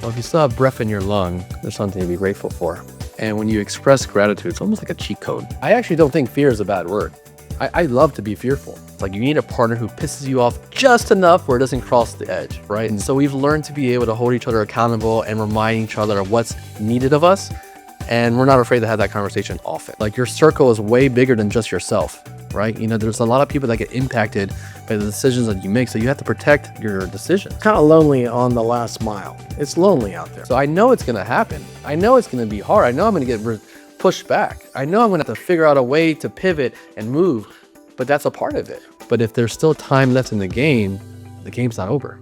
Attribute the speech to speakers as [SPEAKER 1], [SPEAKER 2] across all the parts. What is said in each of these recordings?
[SPEAKER 1] Well, if you still have breath in your lung, there's something to be grateful for. And when you express gratitude, it's almost like a cheat code. I actually don't think fear is a bad word. I love to be fearful. It's like you need a partner who pisses you off just enough where it doesn't cross the edge, right? And so we've learned to be able to hold each other accountable and remind each other of what's needed of us. And we're not afraid to have that conversation often. Like your circle is way bigger than just yourself, right? You know, there's a lot of people that get impacted by the decisions that you make. So you have to protect your decisions.
[SPEAKER 2] Kind of lonely on the last mile. It's lonely out there.
[SPEAKER 1] So I know it's going to happen. I know it's going to be hard. I know I'm going to get pushed back. I know I'm going to have to figure out a way to pivot and move, but that's a part of it. But if there's still time left in the game's not over.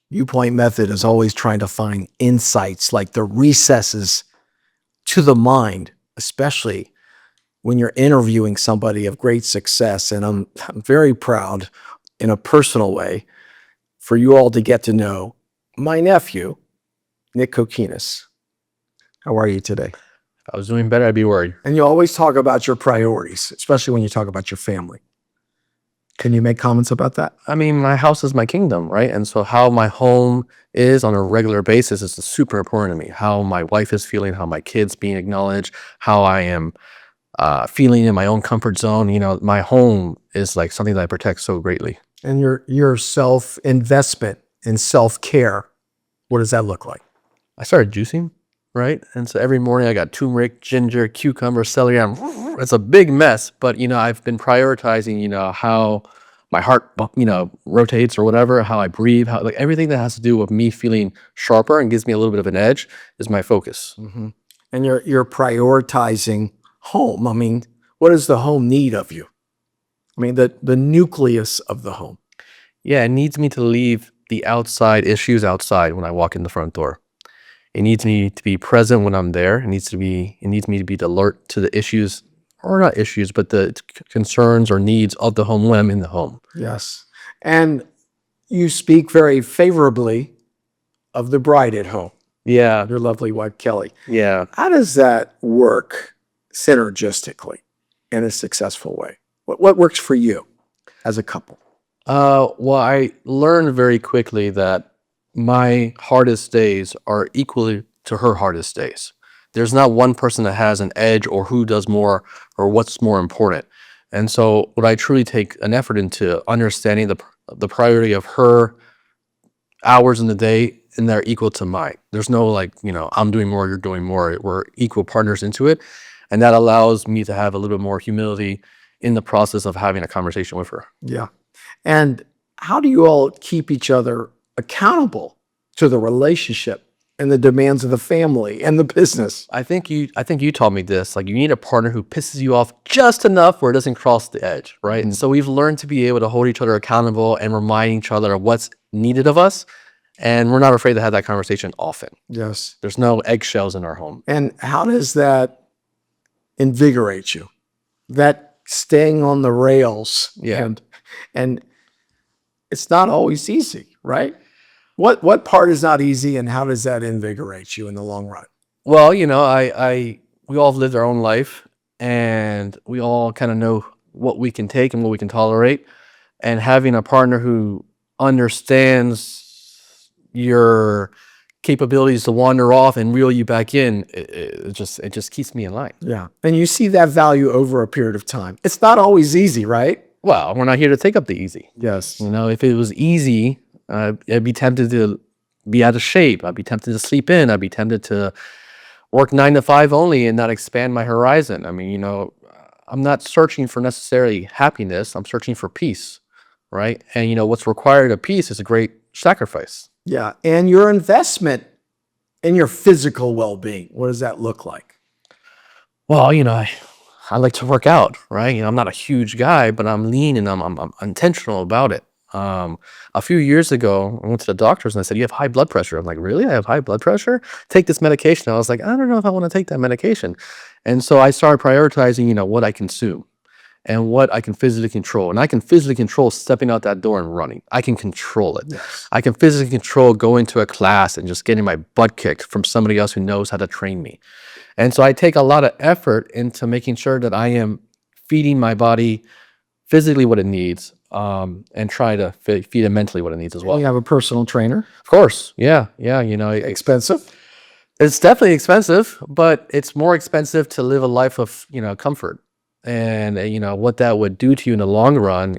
[SPEAKER 2] Viewpoint method is always trying to find insights, like the recesses to the mind, especially when you're interviewing somebody of great success. And I'm very proud in a personal way for you all to get to know my nephew, Nick Cokinos. How are you today?
[SPEAKER 1] If I was doing better, I'd be worried.
[SPEAKER 2] And you always talk about your priorities, especially when you talk about your family. Can you make comments about that?
[SPEAKER 1] I mean, my house is my kingdom, right? And so how my home is on a regular basis is super important to me. How my wife is feeling, how my kids being acknowledged, how I am feeling in my own comfort zone. You know, my home is like something that I protect so greatly.
[SPEAKER 2] And your self-investment in self-care, what does that look like?
[SPEAKER 1] I started juicing, right? And so every morning I got turmeric, ginger, cucumber, celery. It's a big mess, but, you know, I've been prioritizing, you know, how my heart, you know, rotates or whatever, how I breathe, how like everything that has to do with me feeling sharper and gives me a little bit of an edge is my focus.
[SPEAKER 2] Mm-hmm. And you're prioritizing home. I mean, what does the home need of you? I mean, the nucleus of the home.
[SPEAKER 1] Yeah, it needs me to leave the outside issues outside when I walk in the front door. It needs me to be present when I'm there. It needs me to be alert to the issues, or not issues, but the concerns or needs of the home when I'm in the home.
[SPEAKER 2] Yes. And you speak very favorably of the bride at home.
[SPEAKER 1] Yeah.
[SPEAKER 2] Your lovely wife, Kelly.
[SPEAKER 1] Yeah.
[SPEAKER 2] How does that work synergistically in a successful way? What works for you as a couple?
[SPEAKER 1] Well, I learned very quickly that my hardest days are equally to her hardest days. There's not one person that has an edge or who does more or what's more important. And so what I truly take an effort into understanding the priority of her hours in the day, and they're equal to mine. There's no like, you know, I'm doing more, you're doing more. We're equal partners into it. And that allows me to have a little bit more humility in the process of having a conversation with her.
[SPEAKER 2] Yeah. And how do you all keep each other accountable to the relationship and the demands of the family and the business?
[SPEAKER 1] I think you taught me this. Like, you need a partner who pisses you off just enough where it doesn't cross the edge, right?
[SPEAKER 2] Mm-hmm.
[SPEAKER 1] And so we've learned to be able to hold each other accountable and remind each other of what's needed of us. And we're not afraid to have that conversation often.
[SPEAKER 2] Yes.
[SPEAKER 1] There's no eggshells in our home.
[SPEAKER 2] And how does that invigorate you? That staying on the rails.
[SPEAKER 1] Yeah.
[SPEAKER 2] And it's not always easy, right? What part is not easy, and how does that invigorate you in the long run?
[SPEAKER 1] Well, you know, we all have lived our own life, and we all kind of know what we can take and what we can tolerate. And having a partner who understands your capabilities to wander off and reel you back in, it just keeps me in line.
[SPEAKER 2] Yeah. And you see that value over a period of time. It's not always easy, right?
[SPEAKER 1] Well, we're not here to take up the easy.
[SPEAKER 2] Yes.
[SPEAKER 1] You know, if it was easy, I'd be tempted to be out of shape. I'd be tempted to sleep in. I'd be tempted to work 9 to 5 only and not expand my horizon. I mean, you know, I'm not searching for necessarily happiness. I'm searching for peace, right? And, you know, what's required of peace is a great sacrifice.
[SPEAKER 2] Yeah. And your investment in your physical well-being, what does that look like?
[SPEAKER 1] Well, you know, I like to work out, right? You know, I'm not a huge guy, but I'm lean and I'm intentional about it. A few years ago, I went to the doctors and I said, "You have high blood pressure." I'm like, "Really? I have high blood pressure? Take this medication." I was like, "I don't know if I want to take that medication." And so I started prioritizing, you know, what I consume and what I can physically control. And I can physically control stepping out that door and running. I can control it.
[SPEAKER 2] Yes.
[SPEAKER 1] I can physically control going to a class and just getting my butt kicked from somebody else who knows how to train me. And so I take a lot of effort into making sure that I am feeding my body physically what it needs, and try to feed it mentally what it needs as well.
[SPEAKER 2] You have a personal trainer.
[SPEAKER 1] Of course, yeah,
[SPEAKER 2] Expensive.
[SPEAKER 1] it's definitely expensive, but it's more expensive to live a life of comfort, and what that would do to you in the long run.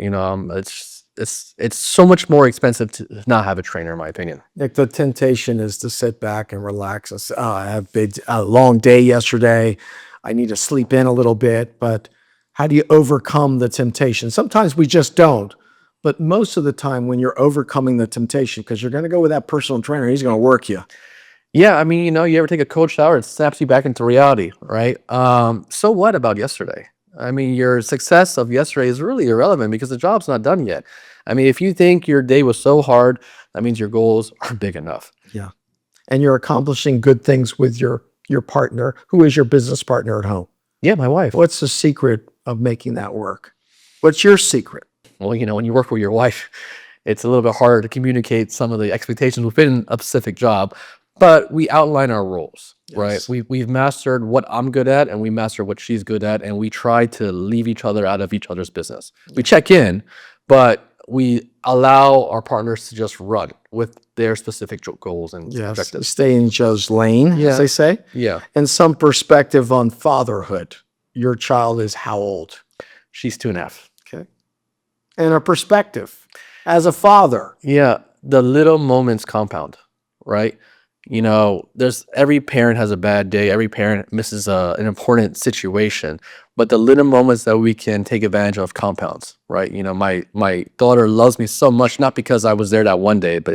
[SPEAKER 1] It's so much more expensive to not have a trainer, in my opinion.
[SPEAKER 2] Like the temptation is to sit back and relax and say, "Oh, I have a long day yesterday. I need to sleep in a little bit." But how do you overcome the temptation? Sometimes we just don't. But most of the time, when you're overcoming the temptation, because you're going to go with that personal trainer, he's going to work you.
[SPEAKER 1] Yeah, I mean, you ever take a cold shower, it snaps you back into reality, right? So what about yesterday? I mean, your success of yesterday is really irrelevant because the job's not done yet. I mean, if you think your day was so hard, that means your goals are big enough.
[SPEAKER 2] Yeah. And you're accomplishing good things with your partner. Who is your business partner at home?
[SPEAKER 1] Yeah, my wife.
[SPEAKER 2] What's the secret of making that work? What's your secret?
[SPEAKER 1] Well, when you work with your wife, it's a little bit harder to communicate some of the expectations within a specific job, but we outline our roles, right?
[SPEAKER 2] Yes.
[SPEAKER 1] We've mastered what I'm good at, and we master what she's good at, and we try to leave each other out of each other's business. We check in, but we allow our partners to just run with their specific goals and
[SPEAKER 2] Yes.
[SPEAKER 1] objectives.
[SPEAKER 2] Stay in Joe's lane,
[SPEAKER 1] Yeah.
[SPEAKER 2] as they say.
[SPEAKER 1] Yeah,
[SPEAKER 2] And some perspective on fatherhood. Your child is how old?
[SPEAKER 1] she's 2.5.
[SPEAKER 2] Okay. And a perspective as a father.
[SPEAKER 1] Yeah, the little moments compound, right? There's every parent has a bad day. Every parent misses an important situation, but the little moments that we can take advantage of compounds, right? My daughter loves me so much, not because I was there that one day, but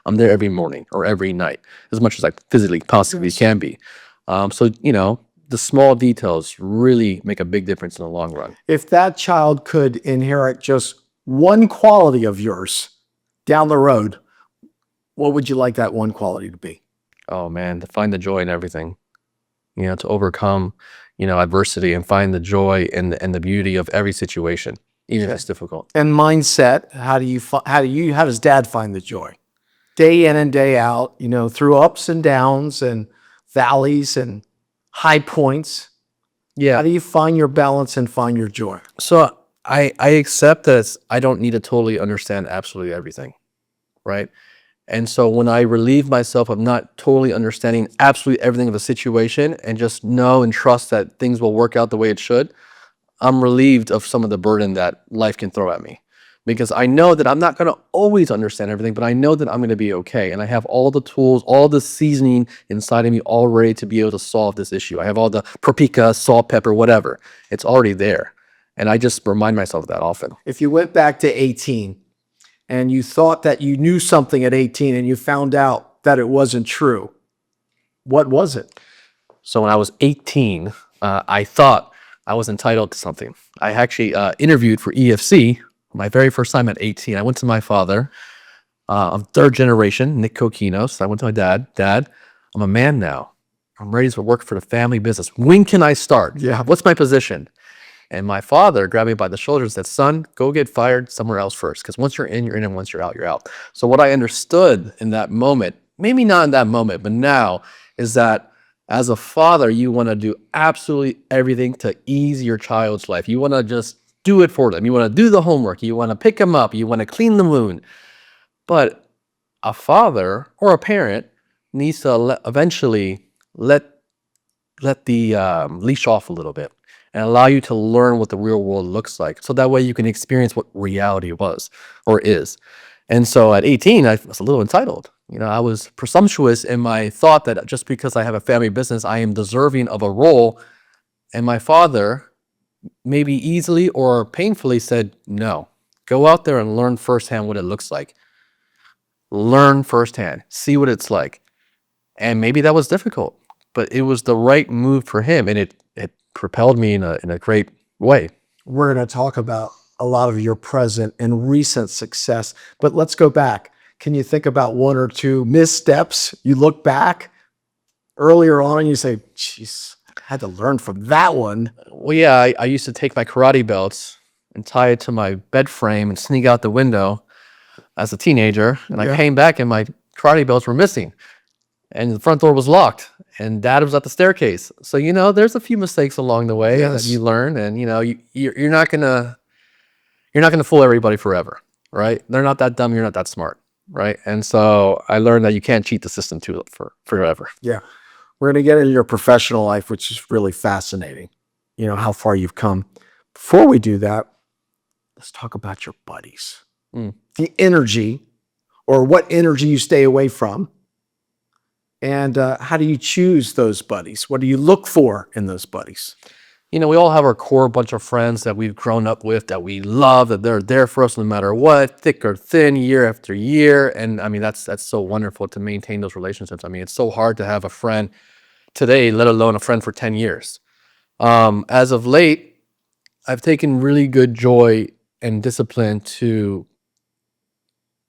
[SPEAKER 1] I'm there every morning or every night, as much as I physically possibly can be. So the small details really make a big difference in the long run.
[SPEAKER 2] If that child could inherit just one quality of yours down the road, what would you like that one quality to be?
[SPEAKER 1] Oh man, to find the joy in everything, to overcome, adversity and find the joy and the beauty of every situation, even if it's difficult.
[SPEAKER 2] And mindset, how does dad find the joy? Day in and day out, through ups and downs and valleys and high points. How
[SPEAKER 1] Yeah.
[SPEAKER 2] do you find your balance and find your joy?
[SPEAKER 1] So I accept that I don't need to totally understand absolutely everything, right? And so when I relieve myself of not totally understanding absolutely everything of a situation and just know and trust that things will work out the way it should, I'm relieved of some of the burden that life can throw at me. Because I know that I'm not going to always understand everything, but I know that I'm going to be okay. And I have all the tools, all the seasoning inside of me already to be able to solve this issue. I have all the paprika, salt, pepper, whatever. It's already there. And I just remind myself of that often.
[SPEAKER 2] If you went back to 18 and you thought that you knew something at 18 and you found out that it wasn't true, what was it?
[SPEAKER 1] So when I was 18, I thought I was entitled to something. I actually interviewed for EFC my very first time at 18. I went to my father. I'm third generation, Nick Cokinos. I went to my dad. Dad, I'm a man now. I'm ready to work for the family business. When can I start?
[SPEAKER 2] Yeah.
[SPEAKER 1] What's my position? And my father grabbed me by the shoulders and said, son, go get fired somewhere else first. Because once you're in, and once you're out, you're out. So what I understood in that moment, maybe not in that moment, but now, is that as a father, you want to do absolutely everything to ease your child's life. You want to just do it for them. You want to do the homework. You want to pick them up. You want to clean the wound. But a father or a parent needs to eventually let the leash off a little bit and allow you to learn what the real world looks like. So that way you can experience what reality was or is. And so at 18, I was a little entitled. I was presumptuous in my thought that just because I have a family business, I am deserving of a role. And my father, maybe easily or painfully, said, no, go out there and learn firsthand what it looks like. Learn firsthand, see what it's like. And maybe that was difficult, but it was the right move for him. And it propelled me in a great way.
[SPEAKER 2] We're going to talk about a lot of your present and recent success, but let's go back. Can you think about one or two missteps? You look back earlier on and you say, geez, I had to learn from that one.
[SPEAKER 1] Well, yeah, I used to take my karate belts and tie it to my bed frame and sneak out the window as a teenager. And I came back and my karate belts were missing and the front door was locked and dad was at the staircase. So, there's a few mistakes along the way that you learn, and, you're not going to you're not going to fool everybody forever, right? They're not that dumb. You're not that smart, right? And so I learned that you can't cheat the system too for forever.
[SPEAKER 2] Yeah. We're going to get into your professional life, which is really fascinating. You know, how far you've come. Before we do that, let's talk about your buddies.
[SPEAKER 1] Mm.
[SPEAKER 2] The energy, or what energy you stay away from. And how do you choose those buddies? What do you look for in those buddies?
[SPEAKER 1] You know, we all have our core bunch of friends that we've grown up with, that we love, that they're there for us no matter what, thick or thin, year after year. And I mean, that's so wonderful to maintain those relationships. I mean, it's so hard to have a friend today, let alone a friend for 10 years. As of late, I've taken really good joy and discipline to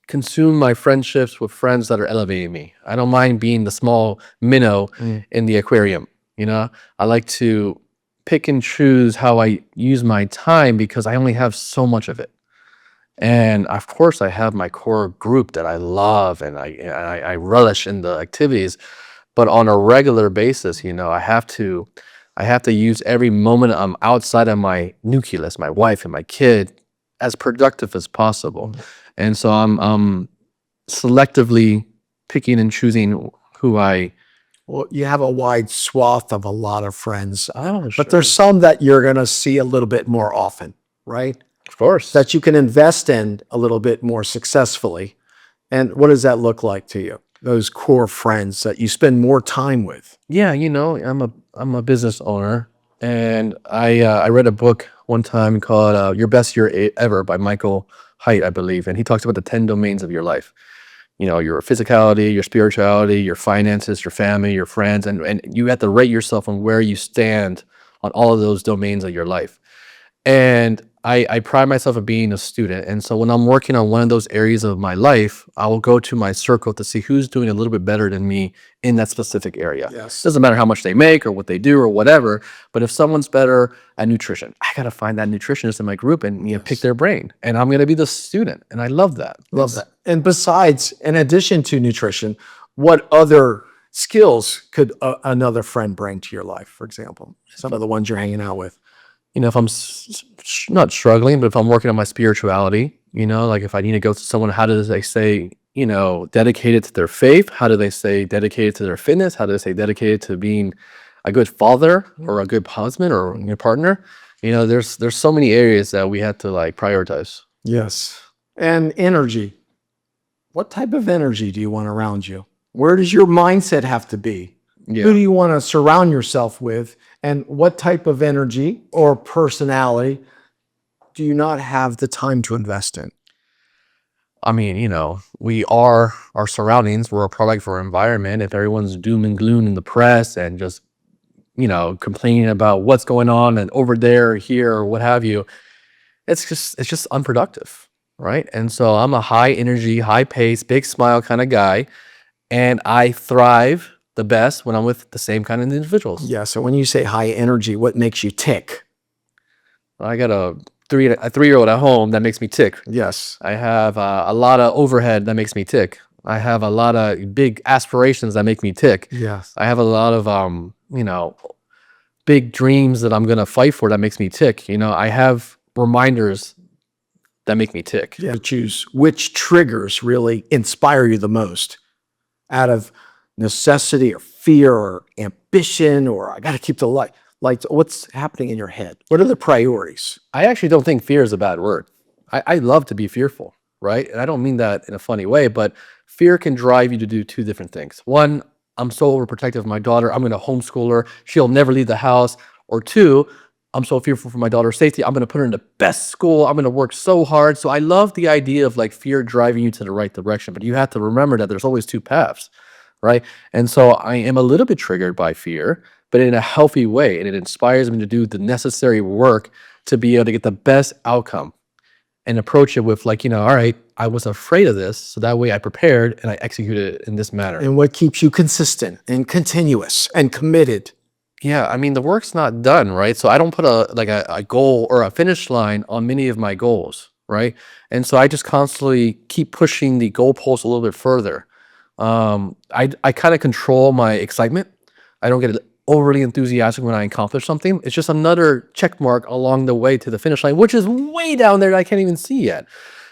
[SPEAKER 1] consume my friendships with friends that are elevating me. I don't mind being the small minnow in the aquarium. You know, I like to pick and choose how I use my time because I only have so much of it. And of course, I have my core group that I love and I relish in the activities. But on a regular basis, you know, I have to use every moment I'm outside of my nucleus, my wife and my kid, as productive as possible. And so I'm selectively picking and choosing who I.
[SPEAKER 2] Well, you have a wide swath of a lot of friends,
[SPEAKER 1] Oh,
[SPEAKER 2] but there's some that you're going to see a little bit more often, right?
[SPEAKER 1] of course.
[SPEAKER 2] That you can invest in a little bit more successfully. And what does that look like to you? Those core friends that you spend more time with.
[SPEAKER 1] Yeah, you know, I'm a business owner, and I read a book one time called "Your Best Year Ever" by Michael Haidt, I believe, and he talks about the 10 domains of your life. You know, your physicality, your spirituality, your finances, your family, your friends, and you have to rate yourself on where you stand on all of those domains of your life. And I pride myself on being a student. And so when I'm working on one of those areas of my life, I will go to my circle to see who's doing a little bit better than me in that specific area.
[SPEAKER 2] Yes.
[SPEAKER 1] Doesn't matter how much they make or what they do or whatever. But if someone's better at nutrition, I got to find that nutritionist in my group and pick their brain. And I'm going to be the student. And I love that.
[SPEAKER 2] Love that. And besides, in addition to nutrition, what other skills could another friend bring to your life, for example? Some of the ones you're hanging out with.
[SPEAKER 1] You know, if I'm not struggling, but if I'm working on my spirituality, you know, like if I need to go to someone, how do they say, you know, dedicated to their faith? How do they say dedicated to their fitness? How do they say dedicated to being a good father or a good husband or your partner? You know, there's so many areas that we have to like prioritize.
[SPEAKER 2] Yes. And energy. What type of energy do you want around you? Where does your mindset have to be?
[SPEAKER 1] Yeah.
[SPEAKER 2] Who do you want to surround yourself with? And what type of energy or personality do you not have the time to invest in?
[SPEAKER 1] I mean, you know, we are our surroundings. We're a product of our environment. If everyone's doom and gloom in the press and just, you know, complaining about what's going on and over there or here or what have you, it's just unproductive, right? And so I'm a high energy, high pace, big smile kind of guy, and I thrive the best when I'm with the same kind of individuals.
[SPEAKER 2] Yeah. So when you say high energy, what makes you tick?
[SPEAKER 1] I got a 3-year-old at home that makes me tick.
[SPEAKER 2] Yes.
[SPEAKER 1] I have a lot of overhead that makes me tick. I have a lot of big aspirations that make me tick.
[SPEAKER 2] Yes.
[SPEAKER 1] I have a lot of you know, big dreams that I'm gonna fight for that makes me tick. You know, I have reminders that make me tick.
[SPEAKER 2] Yeah. Choose which triggers really inspire you the most out of necessity or fear or ambition, or I got to keep the light. Like, what's happening in your head? What are the priorities?
[SPEAKER 1] I actually don't think fear is a bad word. I love to be fearful, right? And I don't mean that in a funny way, but fear can drive you to do two different things. One, I'm so overprotective of my daughter, I'm going to homeschool her. She'll never leave the house. Or two, I'm so fearful for my daughter's safety, I'm going to put her in the best school. I'm going to work so hard. So I love the idea of like fear driving you to the right direction, but you have to remember that there's always two paths, right? And so I am a little bit triggered by fear, but in a healthy way. And it inspires me to do the necessary work to be able to get the best outcome and approach it with like, you know, all right, I was afraid of this. So that way I prepared and I executed it in this manner.
[SPEAKER 2] And what keeps you consistent and continuous and committed?
[SPEAKER 1] Yeah, I mean, the work's not done, right? So I don't put a goal or a finish line on many of my goals, right? And so I just constantly keep pushing the goalpost a little bit further. I kind of control my excitement. I don't get overly enthusiastic when I accomplish something. It's just another check mark along the way to the finish line, which is way down there that I can't even see yet.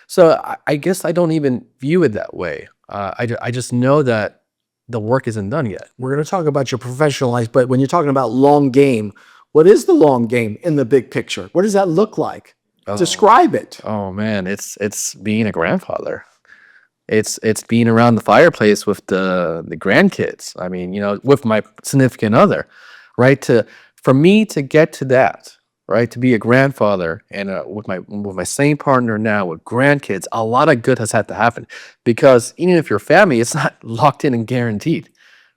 [SPEAKER 1] So I guess I don't even view it that way. I just know that the work isn't done yet.
[SPEAKER 2] We're going to talk about your professional life, but when you're talking about long game, what is the long game in the big picture? What does that look like? Describe it.
[SPEAKER 1] Oh man, it's being a grandfather. It's being around the fireplace with the grandkids. I mean, with my significant other, right? For me to get to that, right? To be a grandfather and with my same partner now with grandkids, a lot of good has had to happen because even if you're family, it's not locked in and guaranteed,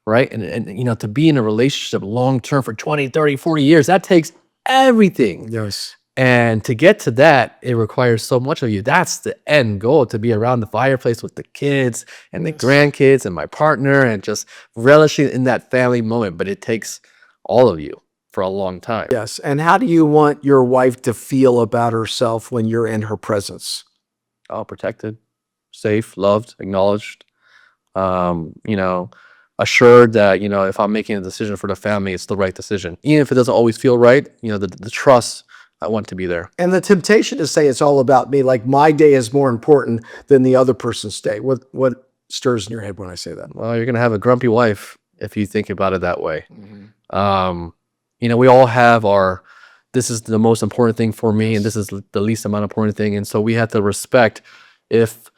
[SPEAKER 1] right? And to be in a relationship long term for 20, 30, 40 years, that takes everything.
[SPEAKER 2] Yes.
[SPEAKER 1] And to get to that, it requires so much of you. That's the end goal, to be around the fireplace with the kids and the grandkids and my partner and just relishing in that family moment. But it takes all of you for a long time.
[SPEAKER 2] Yes. And how do you want your wife to feel about herself when you're in her presence?
[SPEAKER 1] Oh, protected, safe, loved, acknowledged, assured that, if I'm making a decision for the family, it's the right decision. Even if it doesn't always feel right, the trust, I want to be there.
[SPEAKER 2] And the temptation to say it's all about me, like my day is more important than the other person's day. What stirs in your head when I say that?
[SPEAKER 1] Well, you're going to have a grumpy wife if you think about it that way. We all have this is the most important thing for me, and this is the least amount important thing. And so we have to respect, if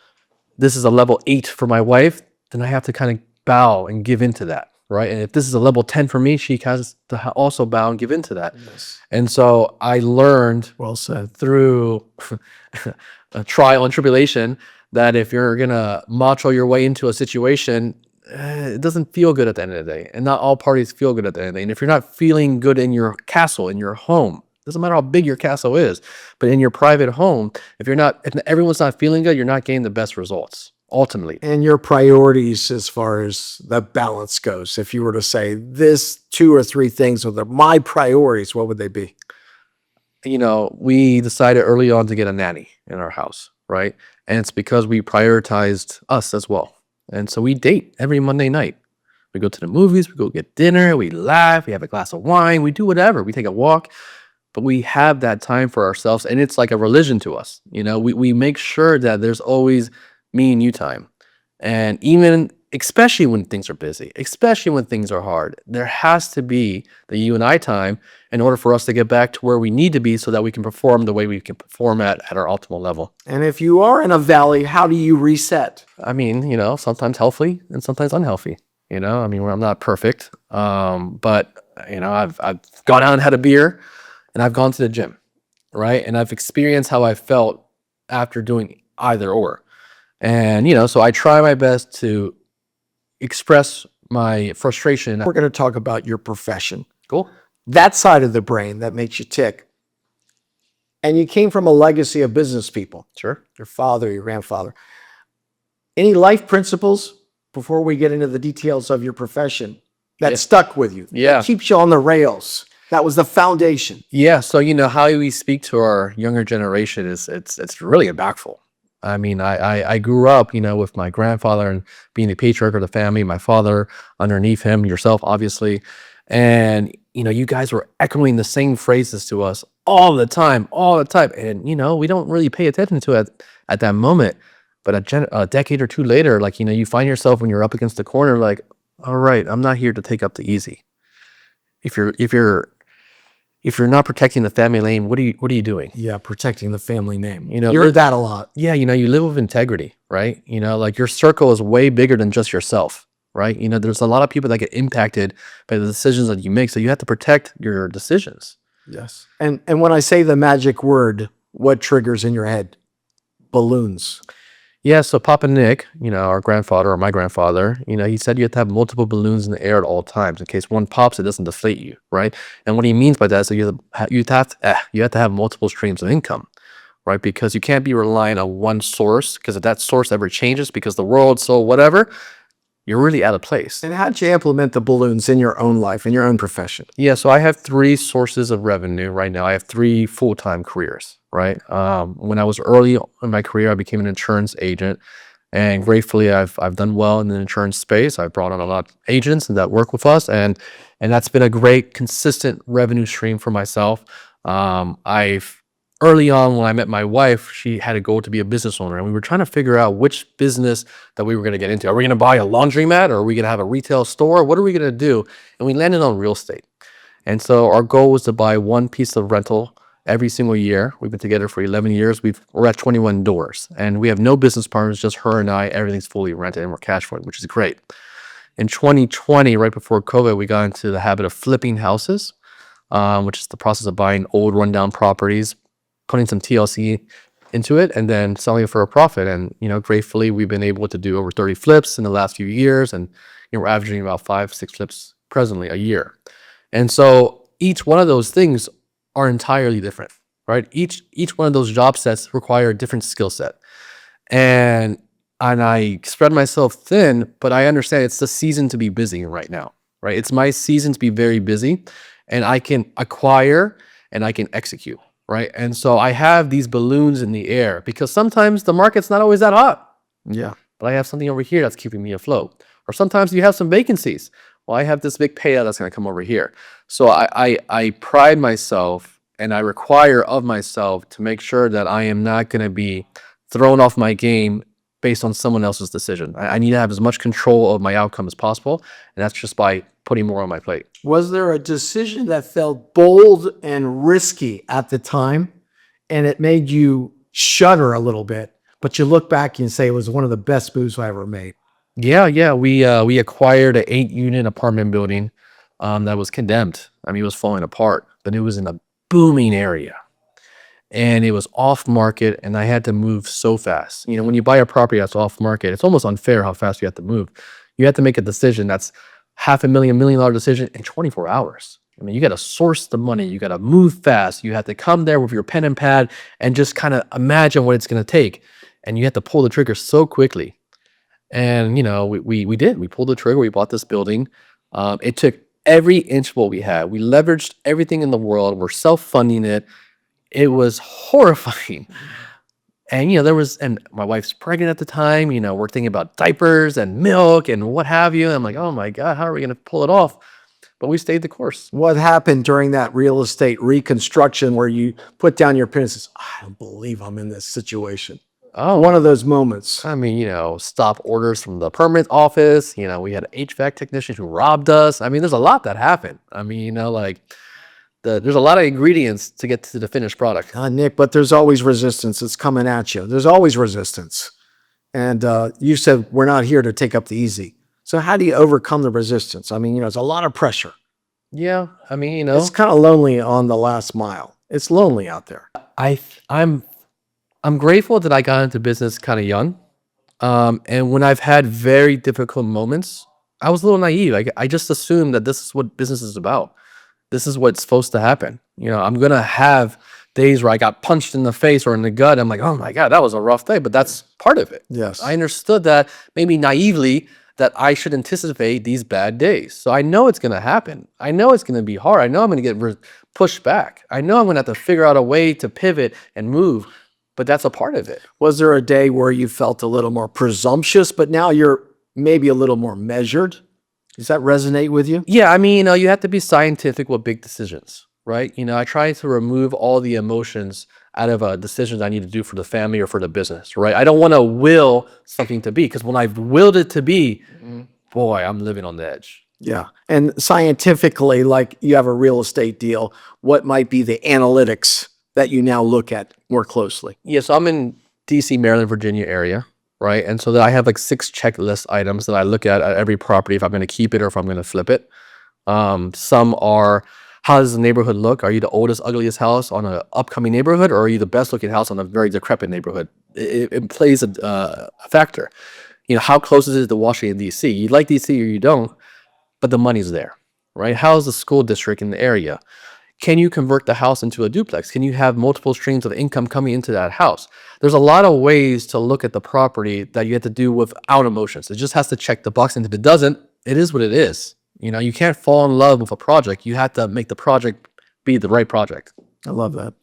[SPEAKER 1] this is a level 8 for my wife, then I have to kind of bow and give into that. Right. And if this is a level 10 for me, she has to also bow and give into that.
[SPEAKER 2] Yes.
[SPEAKER 1] And so I learned,
[SPEAKER 2] Well said,
[SPEAKER 1] through a trial and tribulation, that if you're going to macho your way into a situation, it doesn't feel good at the end of the day. And not all parties feel good at the end of the day. And if you're not feeling good in your castle, in your home, doesn't matter how big your castle is, but in your private home, if everyone's not feeling good, you're not getting the best results. Ultimately.
[SPEAKER 2] And your priorities as far as the balance goes, if you were to say this 2 or 3 things are my priorities, what would they be?
[SPEAKER 1] We decided early on to get a nanny in our house, right? And it's because we prioritized us as well. And so we date every Monday night. We go to the movies, we go get dinner, we laugh, we have a glass of wine, we do whatever, we take a walk, but we have that time for ourselves. And it's like a religion to us. We make sure that there's always me and you time. And especially when things are busy, especially when things are hard, there has to be the you and I time in order for us to get back to where we need to be so that we can perform the way we can perform at our optimal level.
[SPEAKER 2] And if you are in a valley, how do you reset?
[SPEAKER 1] I mean, sometimes healthy and sometimes unhealthy. I'm not perfect. But I've gone out and had a beer, and I've gone to the gym, right? And I've experienced how I felt after doing either or. And, so I try my best to express my frustration.
[SPEAKER 2] We're going to talk about your profession.
[SPEAKER 1] Cool.
[SPEAKER 2] That side of the brain that makes you tick. And you came from a legacy of business people.
[SPEAKER 1] Sure.
[SPEAKER 2] Your father, your grandfather. Any life principles, before we get into the details of your profession, that stuck with you?
[SPEAKER 1] Yeah.
[SPEAKER 2] That keeps you on the rails. That was the foundation.
[SPEAKER 1] Yeah. So, how we speak to our younger generation it's really impactful. I mean, I grew up, with my grandfather and being the patriarch of the family, my father underneath him, yourself, obviously. And, you guys were echoing the same phrases to us all the time. And, we don't really pay attention to it at that moment. But a decade or two later, you find yourself when you're up against the corner, like, all right, I'm not here to take up the easy. If you're not protecting the family name, what are you doing?
[SPEAKER 2] Yeah, protecting the family name. You heard that a lot.
[SPEAKER 1] Yeah, you live with integrity, right? Your circle is way bigger than just yourself, right? There's a lot of people that get impacted by the decisions that you make, so you have to protect your decisions.
[SPEAKER 2] Yes. And when I say the magic word, what triggers in your head? Balloons.
[SPEAKER 1] Yeah, so Papa Nick, our grandfather or my grandfather, he said you have to have multiple balloons in the air at all times in case one pops, it doesn't deflate you, right? And what he means by that is that you have to have multiple streams of income, right? Because you can't be relying on one source, because if that source ever changes because the world, so whatever, you're really out of place.
[SPEAKER 2] And how'd you implement the balloons in your own life, in your own profession?
[SPEAKER 1] Yeah, so I have 3 sources of revenue right now. I have 3 full-time careers, right? When I was early in my career, I became an insurance agent. And gratefully, I've done well in the insurance space. I've brought on a lot of agents that work with us, and that's been a great consistent revenue stream for myself. I've Early on when I met my wife, she had a goal to be a business owner, and we were trying to figure out which business that we were going to get into. Are we going to buy a laundromat, or are we going to have a retail store? What are we going to do? And we landed on real estate. And so our goal was to buy one piece of rental every single year. We've been together for 11 years. We're at 21 doors, and we have no business partners, just her and I. Everything's fully rented and we're cash flowing, which is great. In 2020, right before COVID, we got into the habit of flipping houses, which is the process of buying old rundown properties, putting some TLC into it, and then selling it for a profit. And, gratefully, we've been able to do over 30 flips in the last few years. And, we're averaging about 5-6 flips presently a year. And so each one of those things are entirely different, right? Each one of those job sets require a different skill set. And I spread myself thin, but I understand it's the season to be busy right now, right? It's my season to be very busy, and I can acquire and I can execute, right? And so I have these balloons in the air because sometimes the market's not always that hot,
[SPEAKER 2] Yeah.
[SPEAKER 1] but I have something over here that's keeping me afloat. Or sometimes you have some vacancies. Well, I have this big payout that's going to come over here. So I pride myself and I require of myself to make sure that I am not going to be thrown off my game based on someone else's decision. I need to have as much control of my outcome as possible. And that's just by putting more on my plate.
[SPEAKER 2] Was there a decision that felt bold and risky at the time and it made you shudder a little bit, but you look back and say it was one of the best moves I ever made?
[SPEAKER 1] Yeah. We acquired an 8-unit apartment building that was condemned. I mean, it was falling apart, but it was in a booming area. And it was off market, and I had to move so fast. When you buy a property that's off market, it's almost unfair how fast you have to move. You have to make a decision that's $500,000, $1 million decision in 24 hours. I mean, you got to source the money, you got to move fast, you have to come there with your pen and pad and just kind of imagine what it's going to take. And you have to pull the trigger so quickly. And, we did. We pulled the trigger, we bought this building. It took every inch of what we had. We leveraged everything in the world. We're self-funding it. It was horrifying. And, and my wife's pregnant at the time, we're thinking about diapers and milk and what have you. And I'm like, oh my God, how are we going to pull it off? But we stayed the course.
[SPEAKER 2] What happened during that real estate reconstruction where you put down your pen and says, I don't believe I'm in this situation?
[SPEAKER 1] Oh,
[SPEAKER 2] One of those moments.
[SPEAKER 1] I mean, stop orders from the permit office. We had an HVAC technician who robbed us. I mean, there's a lot that happened. I mean, there's a lot of ingredients to get to the finished product.
[SPEAKER 2] Nick, but there's always resistance that's coming at you. There's always resistance. And you said we're not here to take up the easy. So how do you overcome the resistance? I mean, it's a lot of pressure.
[SPEAKER 1] Yeah, I mean,
[SPEAKER 2] It's kind of lonely on the last mile. It's lonely out there.
[SPEAKER 1] I'm grateful that I got into business kind of young. And when I've had very difficult moments, I was a little naive. I just assumed that this is what business is about. This is what's supposed to happen. I'm going to have days where I got punched in the face or in the gut. I'm like, oh my God, that was a rough day, but that's part of it.
[SPEAKER 2] Yes.
[SPEAKER 1] I understood that maybe naively that I should anticipate these bad days. So I know it's going to happen. I know it's going to be hard. I know I'm going to get pushed back. I know I'm going to have to figure out a way to pivot and move, but that's a part of it.
[SPEAKER 2] Was there a day where you felt a little more presumptuous, but now you're maybe a little more measured? Does that resonate with you?
[SPEAKER 1] Yeah, I mean, you have to be scientific with big decisions, right? I try to remove all the emotions out of decisions I need to do for the family or for the business, right? I don't want to will something to be, because when I've willed it to be, boy, I'm living on the edge.
[SPEAKER 2] Yeah. And scientifically, like you have a real estate deal, what might be the analytics that you now look at more closely?
[SPEAKER 1] Yeah, so I'm in DC, Maryland, Virginia area, right? And so I have like 6 checklist items that I look at every property if I'm going to keep it or if I'm going to flip it. Some are, how does the neighborhood look? Are you the oldest, ugliest house on an upcoming neighborhood, or are you the best looking house on a very decrepit neighborhood? It plays a factor. How close is it to Washington, D.C.? You like D.C. or you don't, but the money's there, right? How's the school district in the area? Can you convert the house into a duplex? Can you have multiple streams of income coming into that house? There's a lot of ways to look at the property that you have to do without emotions. It just has to check the box. And if it doesn't, it is what it is. You can't fall in love with a project. You have to make the project be the right project.
[SPEAKER 2] I love that.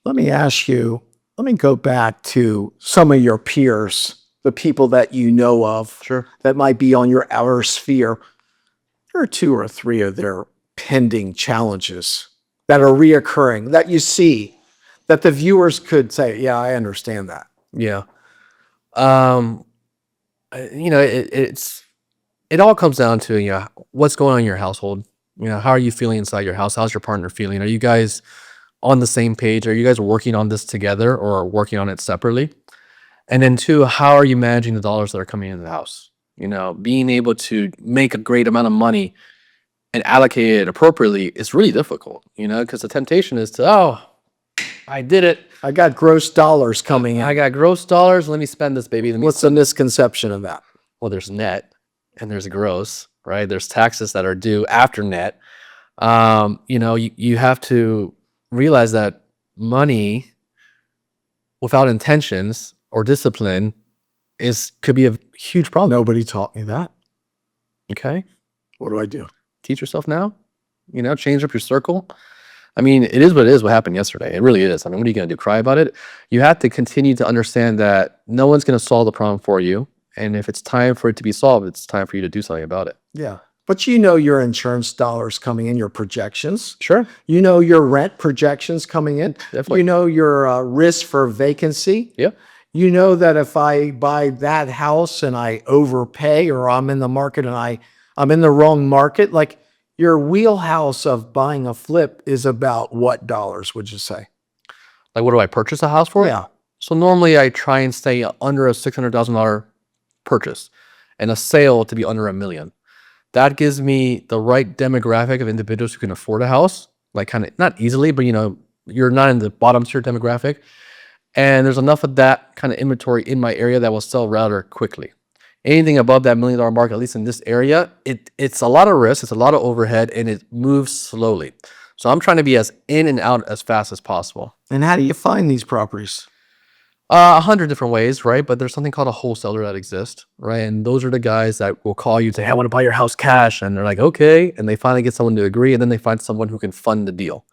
[SPEAKER 2] Let me ask you, let me go back to some of your peers the people that you know of
[SPEAKER 1] Sure.
[SPEAKER 2] that might be on your outer sphere, there are 2 or 3 of their pending challenges that are reoccurring that you see that the viewers could say, yeah, I understand that.
[SPEAKER 1] Yeah. It all comes down to, what's going on in your household. How are you feeling inside your house? How's your partner feeling? Are you guys on the same page? Are you guys working on this together or working on it separately? And then two, how are you managing the dollars that are coming into the house? Being able to make a great amount of money and allocate it appropriately is really difficult, because the temptation is to, oh, I did it.
[SPEAKER 2] I got gross dollars coming in.
[SPEAKER 1] I got gross dollars. Let me spend this, baby.
[SPEAKER 2] What's the misconception of that?
[SPEAKER 1] Well, there's net and there's gross, right? There's taxes that are due after net. You have to realize that money without intentions or discipline could be a huge problem.
[SPEAKER 2] Nobody taught me that.
[SPEAKER 1] Okay.
[SPEAKER 2] What do I do?
[SPEAKER 1] Teach yourself now, change up your circle. I mean, it is what it is, what happened yesterday. It really is. I mean, what are you going to do? Cry about it? You have to continue to understand that no one's going to solve the problem for you. And if it's time for it to be solved, it's time for you to do something about it.
[SPEAKER 2] Yeah. But your insurance dollars coming in, your projections.
[SPEAKER 1] Sure.
[SPEAKER 2] Your rent projections coming in.
[SPEAKER 1] Definitely.
[SPEAKER 2] Your risk for vacancy.
[SPEAKER 1] Yeah.
[SPEAKER 2] That if I buy that house and I overpay, or I'm in the market and I'm in the wrong market, like your wheelhouse of buying a flip is about what dollars would you say?
[SPEAKER 1] Like, what do I purchase a house for?
[SPEAKER 2] Yeah.
[SPEAKER 1] So normally I try and stay under a $600,000 purchase and a sale to be under $1 million. That gives me the right demographic of individuals who can afford a house, like kind of not easily, but you're not in the bottom tier demographic. And there's enough of that kind of inventory in my area that will sell rather quickly. Anything above that $1 million mark, at least in this area, it's a lot of risk, it's a lot of overhead, and it moves slowly. So I'm trying to be as in and out as fast as possible.
[SPEAKER 2] And how do you find these properties?
[SPEAKER 1] 100 different ways, right? But there's something called a wholesaler that exists, right? And those are the guys that will call you and say, hey, I want to buy your house cash. And they're like, okay. And they finally get someone to agree. And then they find someone who can fund the deal.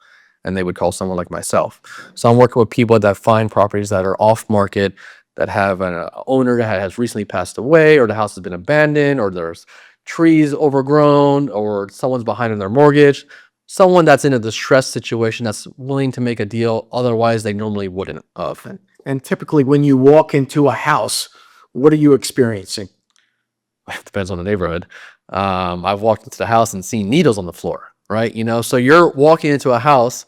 [SPEAKER 1] And they would call someone like myself. So I'm working with people that find properties that are off market, that have an owner that has recently passed away, or the house has been abandoned, or there's trees overgrown, or someone's behind on their mortgage. Someone that's in a distressed situation that's willing to make a deal. Otherwise, they normally wouldn't have.
[SPEAKER 2] And typically when you walk into a house, what are you experiencing?
[SPEAKER 1] It depends on the neighborhood. I've walked into the house and seen needles on the floor, right? So you're walking into a house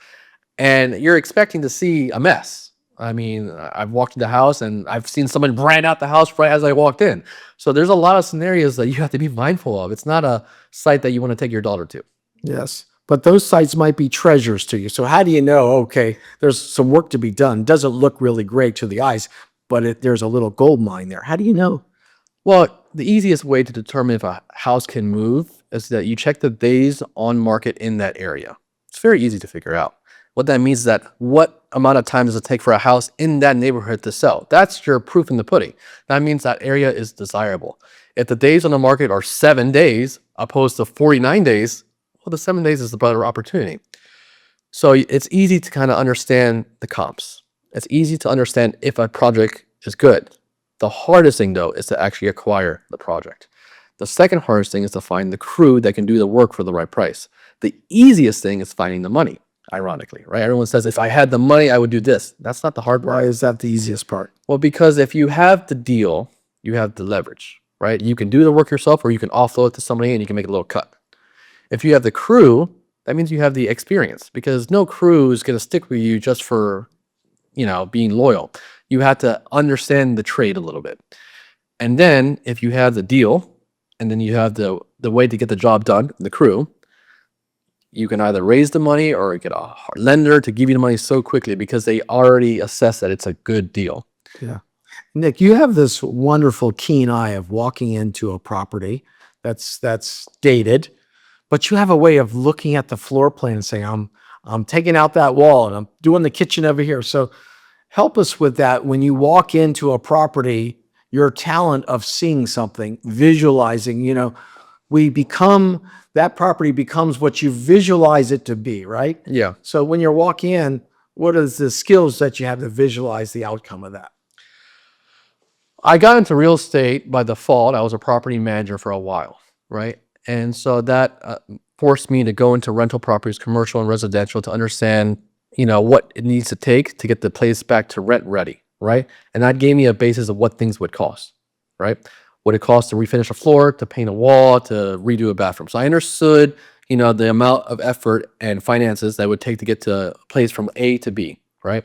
[SPEAKER 1] and you're expecting to see a mess. I mean, I've walked into the house and I've seen someone brand out the house right as I walked in. So there's a lot of scenarios that you have to be mindful of. It's not a site that you want to take your daughter to.
[SPEAKER 2] Yes. But those sites might be treasures to you. So how do you know, okay, there's some work to be done. Doesn't look really great to the eyes, but there's a little gold mine there. How do you know?
[SPEAKER 1] Well, the easiest way to determine if a house can move is that you check the days on market in that area. It's very easy to figure out. What that means is that what amount of time does it take for a house in that neighborhood to sell? That's your proof in the pudding. That means that area is desirable. If the days on the market are 7 days opposed to 49 days, well, the 7 days is the better opportunity. So it's easy to kind of understand the comps. It's easy to understand if a project is good. The hardest thing, though, is to actually acquire the project. The second hardest thing is to find the crew that can do the work for the right price. The easiest thing is finding the money, ironically, right? Everyone says, if I had the money, I would do this. That's not the hard part.
[SPEAKER 2] Why is that the easiest part?
[SPEAKER 1] Well, because if you have the deal, you have the leverage, right? You can do the work yourself, or you can offload it to somebody and you can make a little cut. If you have the crew, that means you have the experience, because no crew is going to stick with you just for, being loyal. You have to understand the trade a little bit. And then if you have the deal, and then you have the way to get the job done, the crew, you can either raise the money or get a lender to give you the money so quickly because they already assess that it's a good deal.
[SPEAKER 2] Yeah. Nick, you have this wonderful keen eye of walking into a property that's dated, but you have a way of looking at the floor plan and saying, I'm taking out that wall and I'm doing the kitchen over here. So help us with that. When you walk into a property, your talent of seeing something, visualizing, that property becomes what you visualize it to be, right?
[SPEAKER 1] Yeah.
[SPEAKER 2] So when you're walking in, what are the skills that you have to visualize the outcome of that?
[SPEAKER 1] I got into real estate by default. I was a property manager for a while, right? And so that forced me to go into rental properties, commercial and residential, to understand, what it needs to take to get the place back to rent ready, right? And that gave me a basis of what things would cost, right? What it costs to refinish a floor, to paint a wall, to redo a bathroom. So I understood, the amount of effort and finances that would take to get to a place from A to B, right?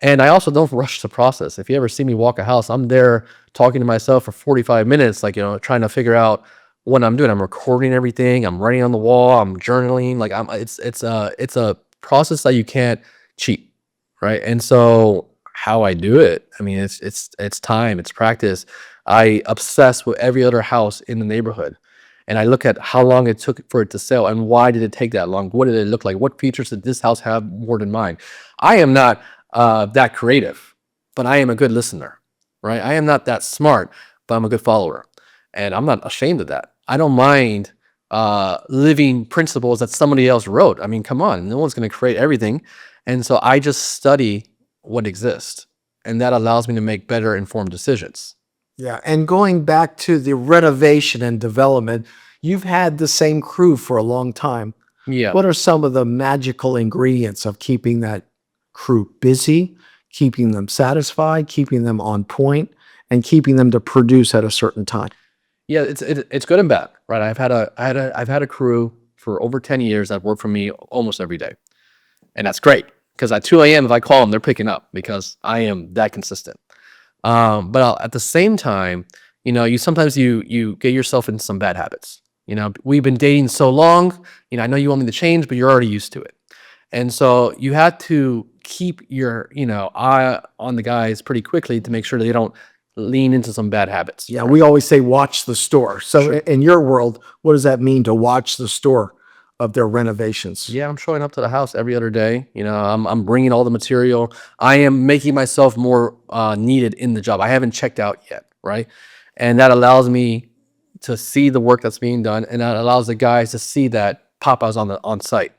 [SPEAKER 1] And I also don't rush the process. If you ever see me walk a house, I'm there talking to myself for 45 minutes, like, trying to figure out what I'm doing. I'm recording everything. I'm writing on the wall. I'm journaling. Like it's a process that you can't cheat, right? And so how I do it, I mean, it's time, it's practice. I obsess with every other house in the neighborhood. And I look at how long it took for it to sell and why did it take that long? What did it look like? What features did this house have more than mine? I am not that creative, but I am a good listener, right? I am not that smart, but I'm a good follower. And I'm not ashamed of that. I don't mind living principles that somebody else wrote. I mean, come on, no one's going to create everything. And so I just study what exists. And that allows me to make better informed decisions.
[SPEAKER 2] Yeah. And going back to the renovation and development, you've had the same crew for a long time.
[SPEAKER 1] Yeah.
[SPEAKER 2] What are some of the magical ingredients of keeping that crew busy, keeping them satisfied, keeping them on point, and keeping them to produce at a certain time?
[SPEAKER 1] Yeah, it's good and bad, right? I've had a crew for over 10 years that work for me almost every day. And that's great because at 2 a.m. if I call them, they're picking up because I am that consistent. But at the same time, you sometimes you get yourself in some bad habits. We've been dating so long. I know you want me to change, but you're already used to it. And so you had to keep your eye on the guys pretty quickly to make sure they don't lean into some bad habits.
[SPEAKER 2] Yeah, we always say watch the store. So
[SPEAKER 1] Sure.
[SPEAKER 2] in your world, what does that mean to watch the store of their renovations?
[SPEAKER 1] Yeah, I'm showing up to the house every other day. I'm bringing all the material. I am making myself more needed in the job. I haven't checked out yet, right? And that allows me to see the work that's being done, and that allows the guys to see that Papa's on site,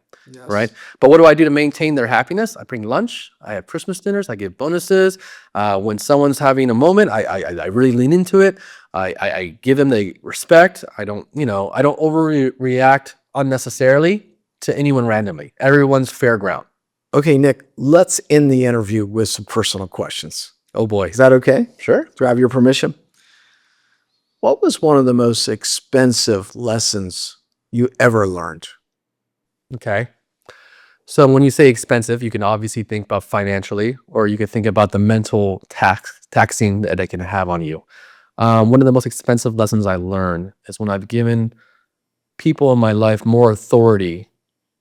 [SPEAKER 1] right? But what do I do to maintain their happiness? I bring lunch. I have Christmas dinners. I give bonuses. When someone's having a moment, I really lean into it. I give them the respect. I don't overreact unnecessarily to anyone randomly. Everyone's fair ground.
[SPEAKER 2] Okay, Nick, let's end the interview with some personal questions.
[SPEAKER 1] Oh boy.
[SPEAKER 2] Is that okay?
[SPEAKER 1] Sure.
[SPEAKER 2] Do I have your permission? What was one of the most expensive lessons you ever learned?
[SPEAKER 1] Okay. So when you say expensive, you can obviously think about financially, or you can think about the mental taxing that it can have on you. One of the most expensive lessons I learned is when I've given people in my life more authority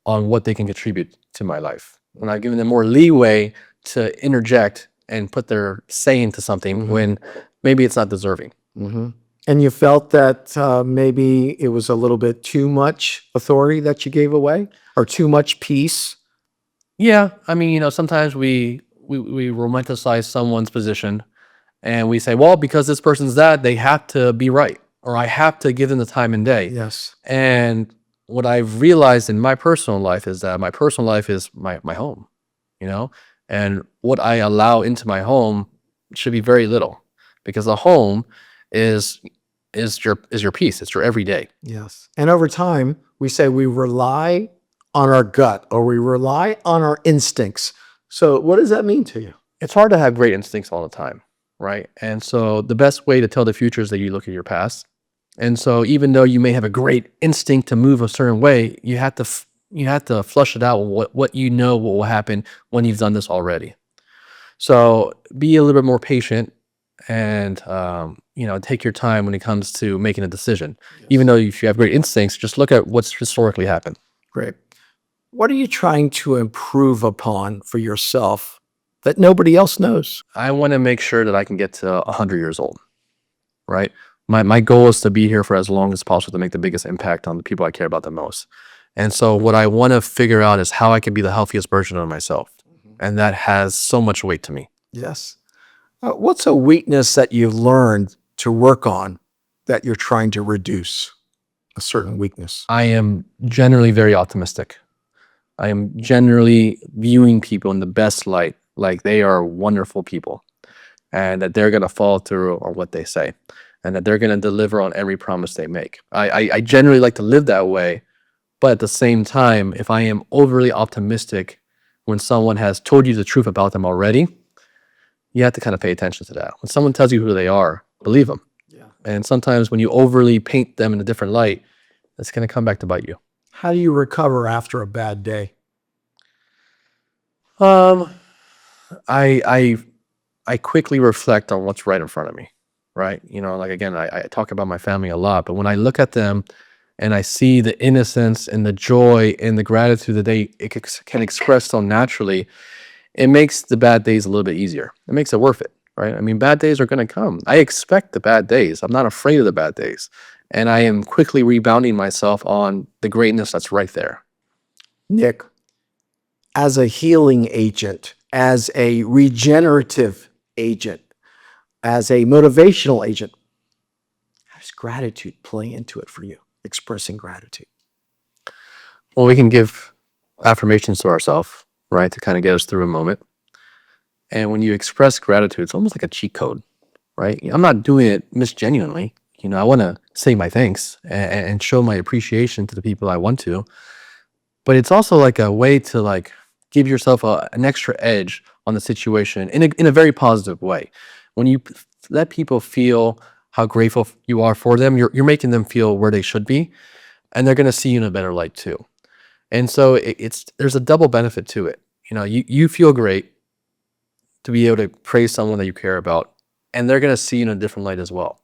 [SPEAKER 1] on what they can contribute to my life. When I've given them more leeway to interject and put their say into something when maybe it's not deserving.
[SPEAKER 2] And you felt that maybe it was a little bit too much authority that you gave away, or too much peace?
[SPEAKER 1] Yeah, I mean, sometimes we romanticize someone's position, and we say, well, because this person's that, they have to be right, or I have to give them the time and day.
[SPEAKER 2] Yes.
[SPEAKER 1] And what I've realized in my personal life is that my personal life is my home, and what I allow into my home should be very little, because a home is your peace. It's your everyday.
[SPEAKER 2] Yes. And over time, we say we rely on our gut, or we rely on our instincts. So what does that mean to you?
[SPEAKER 1] It's hard to have great instincts all the time, right? And so the best way to tell the future is that you look at your past. And so even though you may have a great instinct to move a certain way, you have to flush it out with what what will happen when you've done this already. So be a little bit more patient, and take your time when it comes to making a decision. Even though if you have great instincts, just look at what's historically happened.
[SPEAKER 2] Great. What are you trying to improve upon for yourself that nobody else knows?
[SPEAKER 1] I want to make sure that I can get to 100 years old, right? My goal is to be here for as long as possible to make the biggest impact on the people I care about the most. And so what I want to figure out is how I can be the healthiest version of myself. And that has so much weight to me.
[SPEAKER 2] Yes. What's a weakness that you've learned to work on that you're trying to reduce? A certain weakness.
[SPEAKER 1] I am generally very optimistic. I am generally viewing people in the best light, like they are wonderful people. and that they're going to follow through on what they say, and that they're going to deliver on every promise they make. I generally like to live that way, but at the same time, if I am overly optimistic when someone has told you the truth about them already, you have to kind of pay attention to that. When someone tells you who they are, believe them.
[SPEAKER 2] Yeah.
[SPEAKER 1] And sometimes when you overly paint them in a different light, it's going to come back to bite you.
[SPEAKER 2] How do you recover after a bad day?
[SPEAKER 1] Um, I I quickly reflect on what's right in front of me, right? Like again, I talk about my family a lot, but when I look at them and I see the innocence and the joy and the gratitude that can express so naturally, it makes the bad days a little bit easier. It makes it worth it, right? I mean, bad days are going to come. I expect the bad days. I'm not afraid of the bad days. And I am quickly rebounding myself on the greatness that's right there.
[SPEAKER 2] Nick, as a healing agent, as a regenerative agent, as a motivational agent, how does gratitude play into it for you, expressing gratitude?
[SPEAKER 1] Well, we can give affirmations to ourselves, right, to kind of get us through a moment. And when you express gratitude, it's almost like a cheat code, right? I'm not doing it misgenuinely. I want to say my thanks and show my appreciation to the people I want to. But it's also like a way to like give yourself an extra edge on the situation in a very positive way. When you let people feel how grateful you are for them, you're making them feel where they should be, and they're going to see you in a better light too. And so there's a double benefit to it. You feel great to be able to praise someone that you care about, and they're going to see you in a different light as well.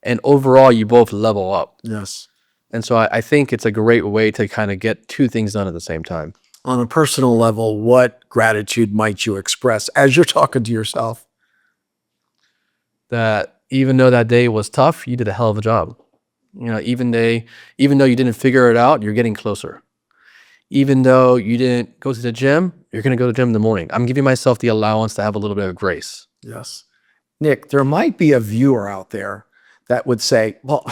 [SPEAKER 1] And overall, you both level up.
[SPEAKER 2] Yes.
[SPEAKER 1] And so I think it's a great way to kind of get two things done at the same time.
[SPEAKER 2] On a personal level, what gratitude might you express as you're talking to yourself?
[SPEAKER 1] That even though that day was tough, you did a hell of a job. Even though you didn't figure it out, you're getting closer. Even though you didn't go to the gym, you're going to go to the gym in the morning. I'm giving myself the allowance to have a little bit of grace.
[SPEAKER 2] Yes. Nick, there might be a viewer out there that would say, well,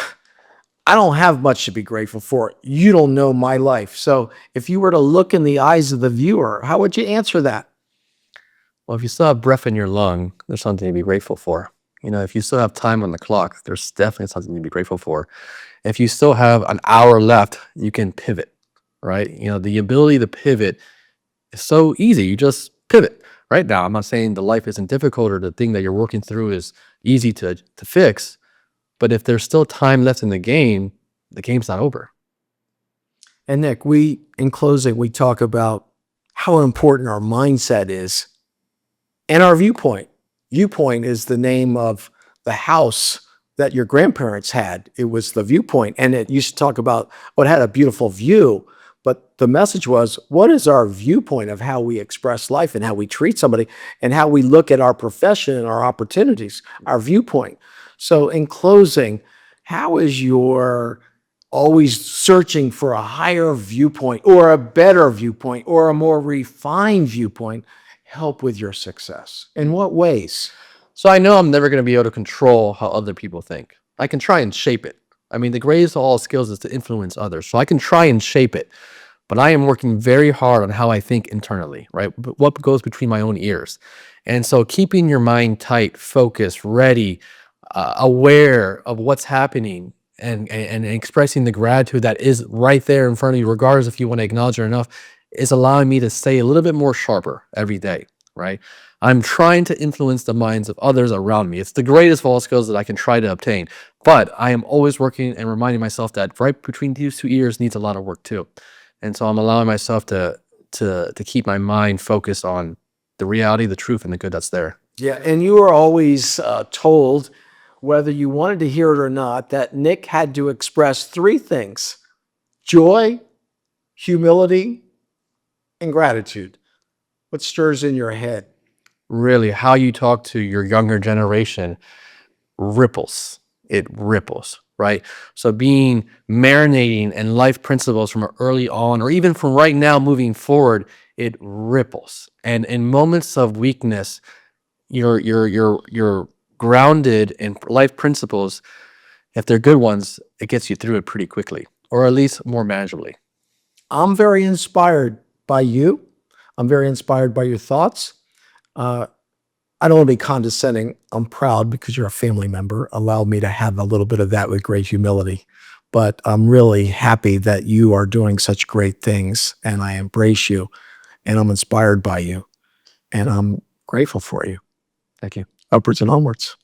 [SPEAKER 2] I don't have much to be grateful for. You don't know my life. So if you were to look in the eyes of the viewer, how would you answer that?
[SPEAKER 1] Well, if you still have breath in your lung, there's something to be grateful for. If you still have time on the clock, there's definitely something to be grateful for. If you still have an hour left, you can pivot, right? The ability to pivot is so easy. You just pivot. Right now, I'm not saying the life isn't difficult or the thing that you're working through is easy to fix, but if there's still time left in the game's not over.
[SPEAKER 2] And Nick, in closing, we talk about how important our mindset is and our viewpoint. Viewpoint is the name of the house that your grandparents had. It was the Viewpoint, and it used to talk about, it had a beautiful view, but the message was, what is our viewpoint of how we express life and how we treat somebody and how we look at our profession and our opportunities, our viewpoint. So in closing, how is your always searching for a higher viewpoint or a better viewpoint or a more refined viewpoint help with your success? In what ways?
[SPEAKER 1] So I know I'm never going to be able to control how other people think. I can try and shape it. I mean, the greatest of all skills is to influence others. So I can try and shape it, but I am working very hard on how I think internally, right? What goes between my own ears. And so keeping your mind tight, focused, ready, aware of what's happening and expressing the gratitude that is right there in front of you, regardless if you want to acknowledge it or enough, is allowing me to stay a little bit more sharper every day, right? I'm trying to influence the minds of others around me. It's the greatest of all skills that I can try to obtain. But I am always working and reminding myself that right between these two ears needs a lot of work too. And so I'm allowing myself to keep my mind focused on the reality, the truth, and the good that's there.
[SPEAKER 2] Yeah, and you were always told, whether you wanted to hear it or not, that Nick had to express three things: joy, humility, and gratitude. What stirs in your head?
[SPEAKER 1] Really, how you talk to your younger generation ripples. It ripples, right? So being marinating in life principles from early on, or even from right now moving forward, it ripples. And in moments of weakness, you're grounded in life principles. If they're good ones, it gets you through it pretty quickly, or at least more manageably.
[SPEAKER 2] I'm very inspired by you. I'm very inspired by your thoughts. Uh, I don't want to be condescending. I'm proud because you're a family member. Allow me to have a little bit of that with great humility. But I'm really happy that you are doing such great things, and I embrace you, and I'm inspired by you, and I'm grateful for you.
[SPEAKER 1] Thank you.
[SPEAKER 2] Upwards and onwards.